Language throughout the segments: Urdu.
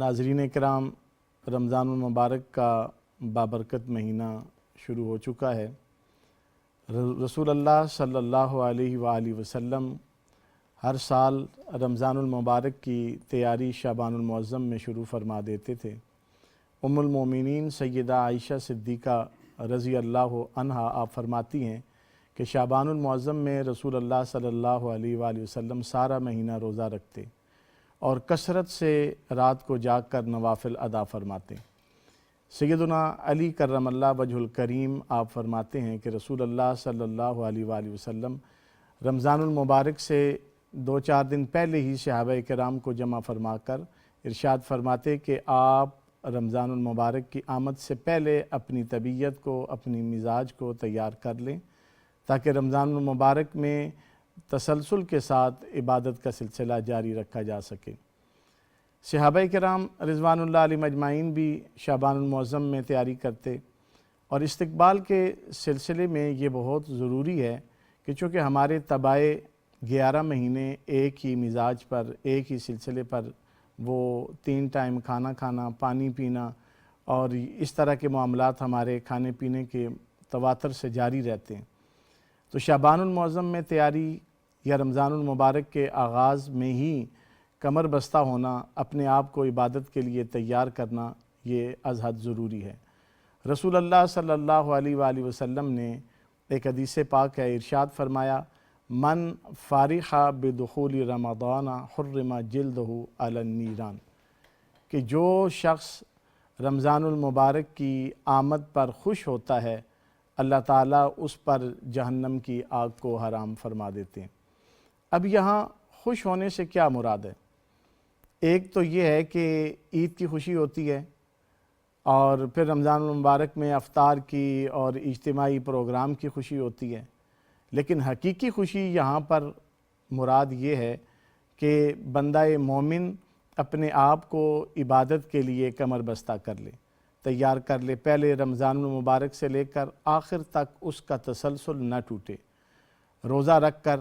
ناظرین کرام، رمضان المبارک کا بابرکت مہینہ شروع ہو چکا ہے۔ رسول اللہ صلی اللہ علیہ وآلہ وسلم ہر سال رمضان المبارک کی تیاری شعبان المعظم میں شروع فرما دیتے تھے۔ ام المومنین سیدہ عائشہ صدیقہ رضی اللہ عنہا آپ فرماتی ہیں کہ شعبان المعظم میں رسول اللہ صلی اللہ علیہ وآلہ وسلم سارا مہینہ روزہ رکھتے اور کثرت سے رات کو جاگ کر نوافل ادا فرماتے۔ سیدنا علی کرم اللہ وجہ الکریم آپ فرماتے ہیں کہ رسول اللہ صلی اللہ علیہ وآلہ وسلم رمضان المبارک سے 2-4 دن پہلے ہی صحابہ کرام کو جمع فرما کر ارشاد فرماتے کہ آپ رمضان المبارک کی آمد سے پہلے اپنی طبیعت کو، اپنی مزاج کو تیار کر لیں تاکہ رمضان المبارک میں تسلسل کے ساتھ عبادت کا سلسلہ جاری رکھا جا سکے۔ صحابہ کرام رضوان اللہ علیہم اجمعین بھی شعبان المعظم میں تیاری کرتے اور استقبال کے سلسلے میں یہ بہت ضروری ہے کہ چونکہ ہمارے طبع 11 مہینے ایک ہی مزاج پر، ایک ہی سلسلے پر، وہ 3 ٹائم کھانا کھانا، پانی پینا اور اس طرح کے معاملات ہمارے کھانے پینے کے تواتر سے جاری رہتے ہیں، تو شعبان المعظم میں تیاری یا رمضان المبارک کے آغاز میں ہی کمر بستہ ہونا، اپنے آپ کو عبادت کے لیے تیار کرنا، یہ از حد ضروری ہے۔ رسول اللہ صلی اللہ علیہ وآلہ وسلم نے ایک حدیث پاک ہے، ارشاد فرمایا من فارح بدخول رمضان حرم جلدہ علی النیران، کہ جو شخص رمضان المبارک کی آمد پر خوش ہوتا ہے اللہ تعالیٰ اس پر جہنم کی آگ کو حرام فرما دیتے ہیں۔ اب یہاں خوش ہونے سے کیا مراد ہے؟ ایک تو یہ ہے کہ عید کی خوشی ہوتی ہے اور پھر رمضان المبارک میں افطار کی اور اجتماعی پروگرام کی خوشی ہوتی ہے، لیکن حقیقی خوشی یہاں پر مراد یہ ہے کہ بندہ مومن اپنے آپ کو عبادت کے لیے کمر بستہ کر لے، تیار کر لے، پہلے رمضان المبارک سے لے کر آخر تک اس کا تسلسل نہ ٹوٹے۔ روزہ رکھ کر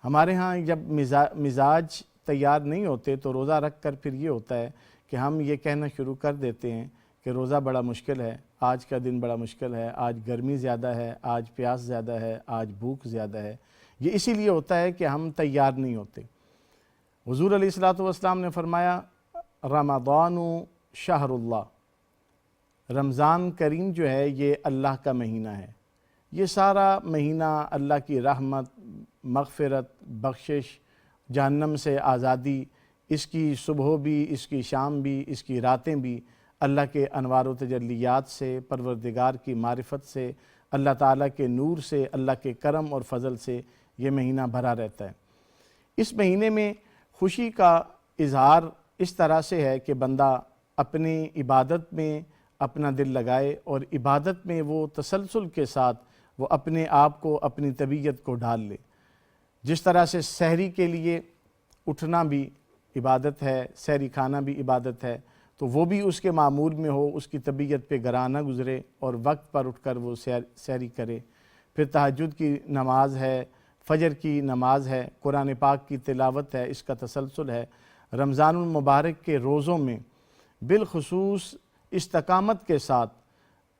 ہمارے ہاں جب مزاج تیار نہیں ہوتے تو روزہ رکھ کر پھر یہ ہوتا ہے کہ ہم یہ کہنا شروع کر دیتے ہیں کہ روزہ بڑا مشکل ہے، آج کا دن بڑا مشکل ہے، آج گرمی زیادہ ہے، آج پیاس زیادہ ہے، آج بھوک زیادہ ہے۔ یہ اسی لیے ہوتا ہے کہ ہم تیار نہیں ہوتے۔ حضور علیہ السلام نے فرمایا رمضان شہر اللہ، رمضان کریم جو ہے یہ اللہ کا مہینہ ہے، یہ سارا مہینہ اللہ کی رحمت، مغفرت، بخشش، جہنم سے آزادی، اس کی صبح بھی، اس کی شام بھی، اس کی راتیں بھی اللہ کے انوار و تجلیات سے، پروردگار کی معرفت سے، اللہ تعالیٰ کے نور سے، اللہ کے کرم اور فضل سے یہ مہینہ بھرا رہتا ہے۔ اس مہینے میں خوشی کا اظہار اس طرح سے ہے کہ بندہ اپنی عبادت میں اپنا دل لگائے اور عبادت میں وہ تسلسل کے ساتھ وہ اپنے آپ کو، اپنی طبیعت کو ڈھال لے۔ جس طرح سے سحری کے لیے اٹھنا بھی عبادت ہے، سحری کھانا بھی عبادت ہے، تو وہ بھی اس کے معمول میں ہو، اس کی طبیعت پہ گراں نہ گزرے اور وقت پر اٹھ کر وہ سحری کرے۔ پھر تہجد کی نماز ہے، فجر کی نماز ہے، قرآن پاک کی تلاوت ہے، اس کا تسلسل ہے۔ رمضان المبارک کے روزوں میں بالخصوص استقامت کے ساتھ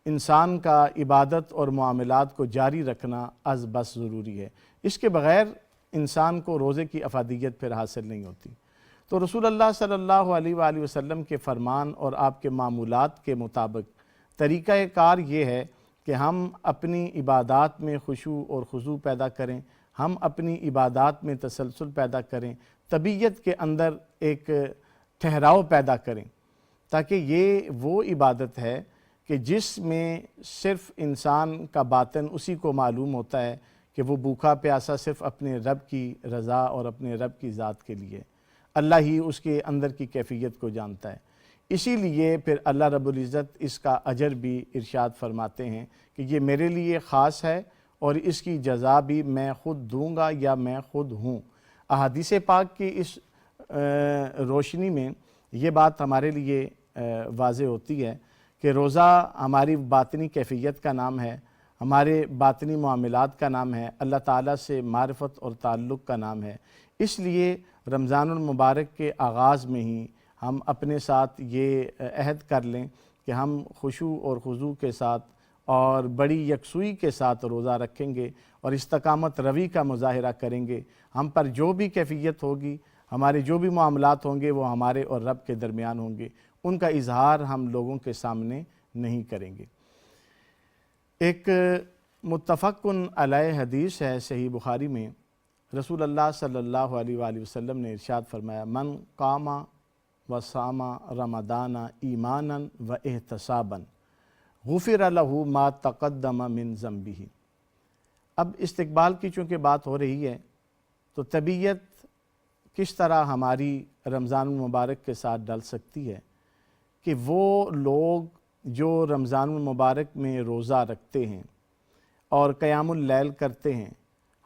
انسان کا عبادت اور معاملات کو جاری رکھنا از بس ضروری ہے۔ اس کے بغیر انسان کو روزے کی افادیت پھر حاصل نہیں ہوتی۔ تو رسول اللہ صلی اللہ علیہ وآلہ وسلم کے فرمان اور آپ کے معمولات کے مطابق طریقہ کار یہ ہے کہ ہم اپنی عبادات میں خشوع اور خضوع پیدا کریں، ہم اپنی عبادات میں تسلسل پیدا کریں، طبیعت کے اندر ایک ٹھہراؤ پیدا کریں، تاکہ یہ وہ عبادت ہے کہ جس میں صرف انسان کا باطن اسی کو معلوم ہوتا ہے کہ وہ بھوکا پیاسا صرف اپنے رب کی رضا اور اپنے رب کی ذات کے لیے، اللہ ہی اس کے اندر کی کیفیت کو جانتا ہے۔ اسی لیے پھر اللہ رب العزت اس کا اجر بھی ارشاد فرماتے ہیں کہ یہ میرے لیے خاص ہے اور اس کی جزا بھی میں خود دوں گا یا میں خود ہوں۔ احادیث پاک کی اس روشنی میں یہ بات ہمارے لیے واضح ہوتی ہے کہ روزہ ہماری باطنی کیفیت کا نام ہے، ہمارے باطنی معاملات کا نام ہے، اللہ تعالیٰ سے معرفت اور تعلق کا نام ہے۔ اس لیے رمضان المبارک کے آغاز میں ہی ہم اپنے ساتھ یہ عہد کر لیں کہ ہم خشوع اور خضوع کے ساتھ اور بڑی یکسوئی کے ساتھ روزہ رکھیں گے اور استقامت روی کا مظاہرہ کریں گے۔ ہم پر جو بھی کیفیت ہوگی، ہمارے جو بھی معاملات ہوں گے، وہ ہمارے اور رب کے درمیان ہوں گے، ان کا اظہار ہم لوگوں کے سامنے نہیں کریں گے۔ ایک متفق علیہ حدیث ہے صحیح بخاری میں، رسول اللہ صلی اللہ علیہ وآلہ وسلم نے ارشاد فرمایا، من قام و صام رمضان ایمانا و احتسابا غفر لہ ما تقدم من ذنبہ۔ اب استقبال کی چونکہ بات ہو رہی ہے تو طبیعت کس طرح ہماری رمضان المبارک کے ساتھ ڈل سکتی ہے کہ وہ لوگ جو رمضان المبارک میں روزہ رکھتے ہیں اور قیام اللیل کرتے ہیں،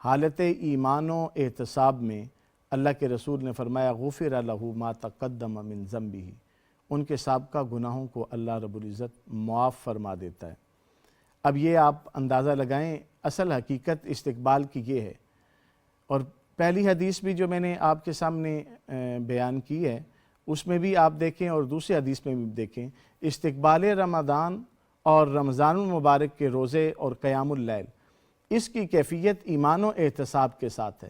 حالت ایمان و احتساب میں، اللہ کے رسول نے فرمایا غفر لہ ما تقدم من ذنبہ، ان کے سابقہ گناہوں کو اللہ رب العزت معاف فرما دیتا ہے۔ اب یہ آپ اندازہ لگائیں، اصل حقیقت استقبال کی یہ ہے، اور پہلی حدیث بھی جو میں نے آپ کے سامنے بیان کی ہے اس میں بھی آپ دیکھیں اور دوسری حدیث میں بھی دیکھیں، استقبال رمضان اور رمضان المبارک کے روزے اور قیام اللیل، اس کی کیفیت ایمان و احتساب کے ساتھ ہے۔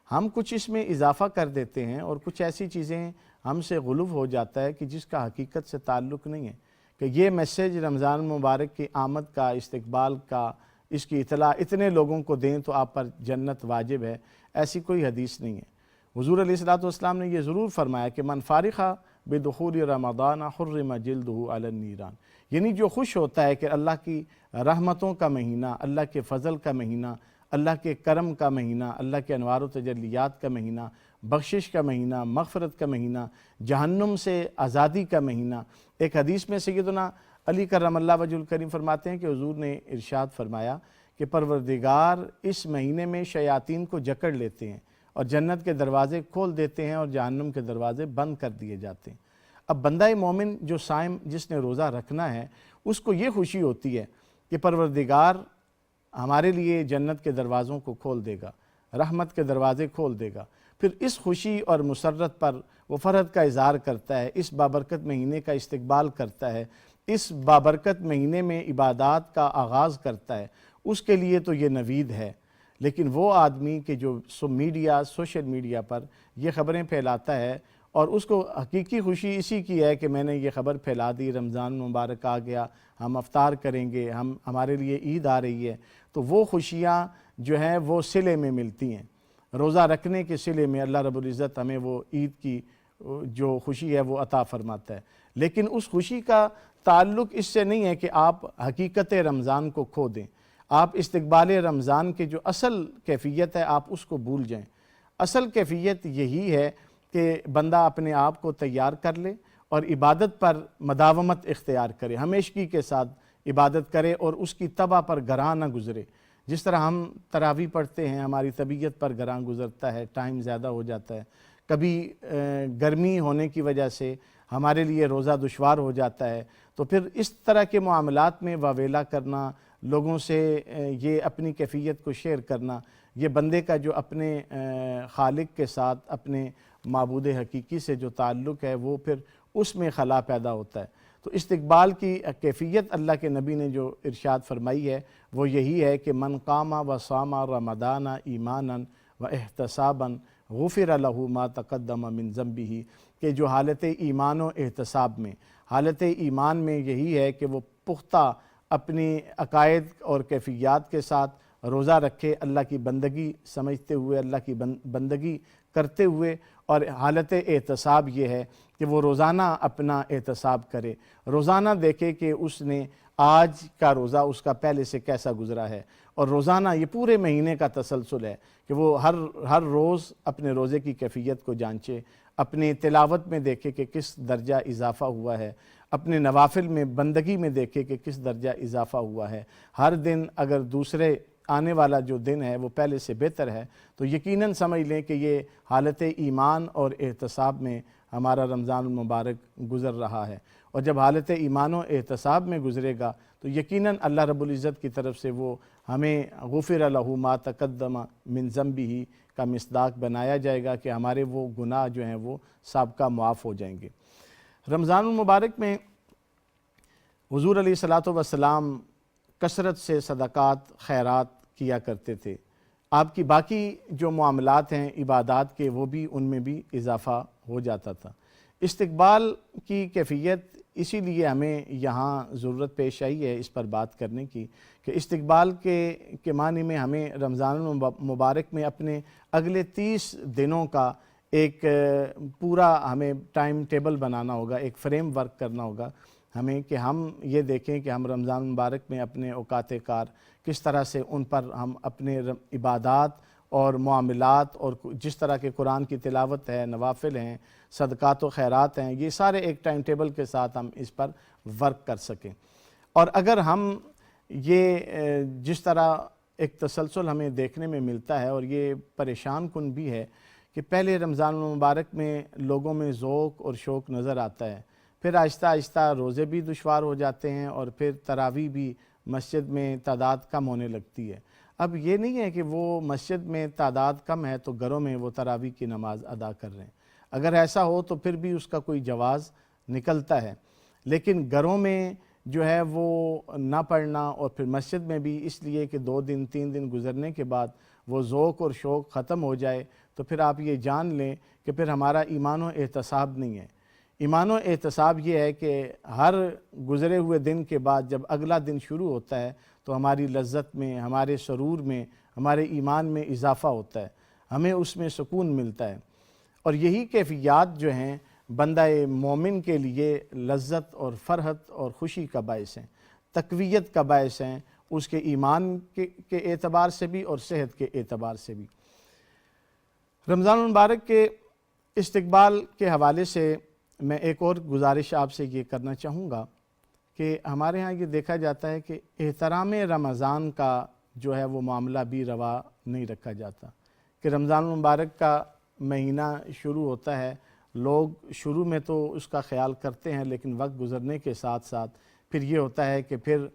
ہم کچھ اس میں اضافہ کر دیتے ہیں اور کچھ ایسی چیزیں ہم سے غلو ہو جاتا ہے کہ جس کا حقیقت سے تعلق نہیں ہے، کہ یہ میسیج رمضان المبارک کی آمد کا، استقبال کا، اس کی اطلاع اتنے لوگوں کو دیں تو آپ پر جنت واجب ہے، ایسی کوئی حدیث نہیں ہے۔ حضور علیہ الصلوۃ والسلام نے یہ ضرور فرمایا کہ من فارخ بدخول رمضان حرم جلدہ علی النیران، یعنی جو خوش ہوتا ہے کہ اللہ کی رحمتوں کا مہینہ، اللہ کے فضل کا مہینہ، اللہ کے کرم کا مہینہ، اللہ کے انوار و تجلیات کا مہینہ، بخشش کا مہینہ، مغفرت کا مہینہ، جہنم سے آزادی کا مہینہ۔ ایک حدیث میں سیدنا علی کرم اللہ وجہ الکریم فرماتے ہیں کہ حضور نے ارشاد فرمایا کہ پروردگار اس مہینے میں شیاطین کو جکڑ لیتے ہیں اور جنت کے دروازے کھول دیتے ہیں اور جہنم کے دروازے بند کر دیے جاتے ہیں۔ اب بندہ مومن جو صائم، جس نے روزہ رکھنا ہے، اس کو یہ خوشی ہوتی ہے کہ پروردگار ہمارے لیے جنت کے دروازوں کو کھول دے گا، رحمت کے دروازے کھول دے گا۔ پھر اس خوشی اور مسرت پر وہ فرحت کا اظہار کرتا ہے، اس بابرکت مہینے کا استقبال کرتا ہے، اس بابرکت مہینے میں عبادات کا آغاز کرتا ہے، اس کے لیے تو یہ نوید ہے۔ لیکن وہ آدمی کہ جو سوشل میڈیا پر یہ خبریں پھیلاتا ہے اور اس کو حقیقی خوشی اسی کی ہے کہ میں نے یہ خبر پھیلا دی، رمضان مبارک آ گیا، ہم افطار کریں گے، ہمارے لیے عید آ رہی ہے، تو وہ خوشیاں جو ہیں وہ صلے میں ملتی ہیں، روزہ رکھنے کے صلے میں اللہ رب العزت ہمیں وہ عید کی جو خوشی ہے وہ عطا فرماتا ہے۔ لیکن اس خوشی کا تعلق اس سے نہیں ہے کہ آپ حقیقت رمضان کو کھو دیں، آپ استقبال رمضان کے جو اصل کیفیت ہے آپ اس کو بھول جائیں۔ اصل کیفیت یہی ہے کہ بندہ اپنے آپ کو تیار کر لے اور عبادت پر مداومت اختیار کرے، ہمیشگی کے ساتھ عبادت کرے اور اس کی طبع پر گراں نہ گزرے۔ جس طرح ہم تراویح پڑھتے ہیں، ہماری طبیعت پر گراں گزرتا ہے، ٹائم زیادہ ہو جاتا ہے، کبھی گرمی ہونے کی وجہ سے ہمارے لیے روزہ دشوار ہو جاتا ہے، تو پھر اس طرح کے معاملات میں واویلا کرنا، لوگوں سے یہ اپنی کیفیت کو شیئر کرنا، یہ بندے کا جو اپنے خالق کے ساتھ، اپنے معبود حقیقی سے جو تعلق ہے وہ پھر اس میں خلا پیدا ہوتا ہے۔ تو استقبال کی کیفیت اللہ کے نبی نے جو ارشاد فرمائی ہے وہ یہی ہے کہ من قام و صام رمضان ایمانا و احتسابا غفر لہ ما تقدم من ذنبہ، کہ جو حالت ایمان و احتساب میں، حالت ایمان میں یہی ہے کہ وہ پختہ اپنی عقائد اور کیفیات کے ساتھ روزہ رکھے، اللہ کی بندگی سمجھتے ہوئے، اللہ کی بندگی کرتے ہوئے، اور حالت احتساب یہ ہے کہ وہ روزانہ اپنا احتساب کرے، روزانہ دیکھے کہ اس نے آج کا روزہ اس کا پہلے سے کیسا گزرا ہے، اور روزانہ یہ پورے مہینے کا تسلسل ہے کہ وہ ہر روز اپنے روزے کی کیفیت کو جانچے، اپنی تلاوت میں دیکھے کہ کس درجہ اضافہ ہوا ہے، اپنے نوافل میں بندگی میں دیکھے کہ کس درجہ اضافہ ہوا ہے۔ ہر دن اگر دوسرے آنے والا جو دن ہے وہ پہلے سے بہتر ہے تو یقیناً سمجھ لیں کہ یہ حالت ایمان اور احتساب میں ہمارا رمضان المبارک گزر رہا ہے، اور جب حالت ایمان و احتساب میں گزرے گا تو یقیناً اللہ رب العزت کی طرف سے وہ ہمیں غفر لہ ما تقدم من ذنبہ کا مصداق بنایا جائے گا کہ ہمارے وہ گناہ جو ہیں وہ سابقہ معاف ہو جائیں گے۔ رمضان المبارک میں حضور علیہ الصلاۃ والسلام کثرت سے صدقات خیرات کیا کرتے تھے. آپ کی باقی جو معاملات ہیں عبادات کے وہ بھی ان میں بھی اضافہ ہو جاتا تھا. استقبال کی کیفیت اسی لیے ہمیں یہاں ضرورت پیش آئی ہے اس پر بات کرنے کی کہ استقبال کے معنی میں ہمیں رمضان المبارک میں اپنے اگلے 30 دنوں کا ایک پورا ہمیں ٹائم ٹیبل بنانا ہوگا, ایک فریم ورک کرنا ہوگا ہمیں کہ ہم یہ دیکھیں کہ ہم رمضان المبارک میں اپنے اوقات کار کس طرح سے ان پر ہم اپنے عبادات اور معاملات اور جس طرح کے قرآن کی تلاوت ہے, نوافل ہیں, صدقات و خیرات ہیں, یہ سارے ایک ٹائم ٹیبل کے ساتھ ہم اس پر ورک کر سکیں. اور اگر ہم یہ جس طرح ایک تسلسل ہمیں دیکھنے میں ملتا ہے اور یہ پریشان کن بھی ہے کہ پہلے رمضان المبارک میں لوگوں میں ذوق اور شوق نظر آتا ہے, پھر آہستہ آہستہ روزے بھی دشوار ہو جاتے ہیں اور پھر تراویح بھی مسجد میں تعداد کم ہونے لگتی ہے. اب یہ نہیں ہے کہ وہ مسجد میں تعداد کم ہے تو گھروں میں وہ تراویح کی نماز ادا کر رہے ہیں. اگر ایسا ہو تو پھر بھی اس کا کوئی جواز نکلتا ہے, لیکن گھروں میں جو ہے وہ نہ پڑھنا اور پھر مسجد میں بھی اس لیے کہ 2 دن 3 دن گزرنے کے بعد وہ ذوق اور شوق ختم ہو جائے تو پھر آپ یہ جان لیں کہ پھر ہمارا ایمان و احتساب نہیں ہے. ایمان و احتساب یہ ہے کہ ہر گزرے ہوئے دن کے بعد جب اگلا دن شروع ہوتا ہے تو ہماری لذت میں, ہمارے سرور میں, ہمارے ایمان میں اضافہ ہوتا ہے, ہمیں اس میں سکون ملتا ہے. اور یہی کیفیات جو ہیں بندہ مومن کے لیے لذت اور فرحت اور خوشی کا باعث ہیں, تقویت کا باعث ہیں, اس کے ایمان کے اعتبار سے بھی اور صحت کے اعتبار سے بھی. رمضان المبارک کے استقبال کے حوالے سے میں ایک اور گزارش آپ سے یہ کرنا چاہوں گا کہ ہمارے ہاں یہ دیکھا جاتا ہے کہ احترام رمضان کا جو ہے وہ معاملہ بھی روا نہیں رکھا جاتا کہ رمضان المبارک کا مہینہ شروع ہوتا ہے, لوگ شروع میں تو اس کا خیال کرتے ہیں لیکن وقت گزرنے کے ساتھ ساتھ پھر یہ ہوتا ہے کہ پھر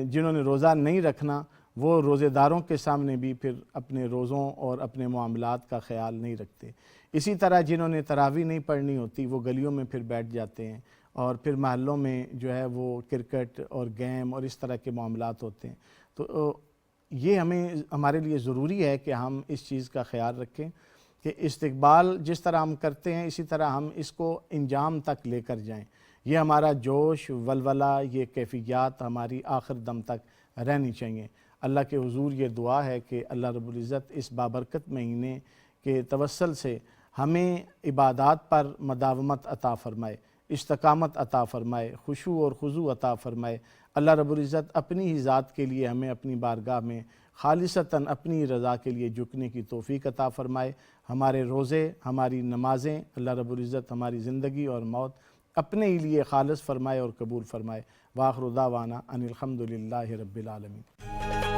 جنہوں نے روزہ نہیں رکھنا وہ روزے داروں کے سامنے بھی پھر اپنے روزوں اور اپنے معاملات کا خیال نہیں رکھتے. اسی طرح جنہوں نے تراویح نہیں پڑھنی ہوتی وہ گلیوں میں پھر بیٹھ جاتے ہیں اور پھر محلوں میں جو ہے وہ کرکٹ اور گیم اور اس طرح کے معاملات ہوتے ہیں. تو یہ ہمارے لیے ضروری ہے کہ ہم اس چیز کا خیال رکھیں کہ استقبال جس طرح ہم کرتے ہیں اسی طرح ہم اس کو انجام تک لے کر جائیں. یہ ہمارا جوش ولولہ, یہ کیفیات ہماری آخر دم تک رہنی چاہیے. اللہ کے حضور یہ دعا ہے کہ اللہ رب العزت اس بابرکت مہینے کے توسل سے ہمیں عبادات پر مداومت عطا فرمائے, استقامت عطا فرمائے, خشوع اور خضوع عطا فرمائے. اللہ رب العزت اپنی ہی ذات کے لیے ہمیں اپنی بارگاہ میں خالصتاً اپنی رضا کے لیے جھکنے کی توفیق عطا فرمائے. ہمارے روزے, ہماری نمازیں اللہ رب العزت ہماری زندگی اور موت اپنے ہی لیے خالص فرمائے اور قبول فرمائے. وآخر دعوانا ان الحمد للہ رب العالمین.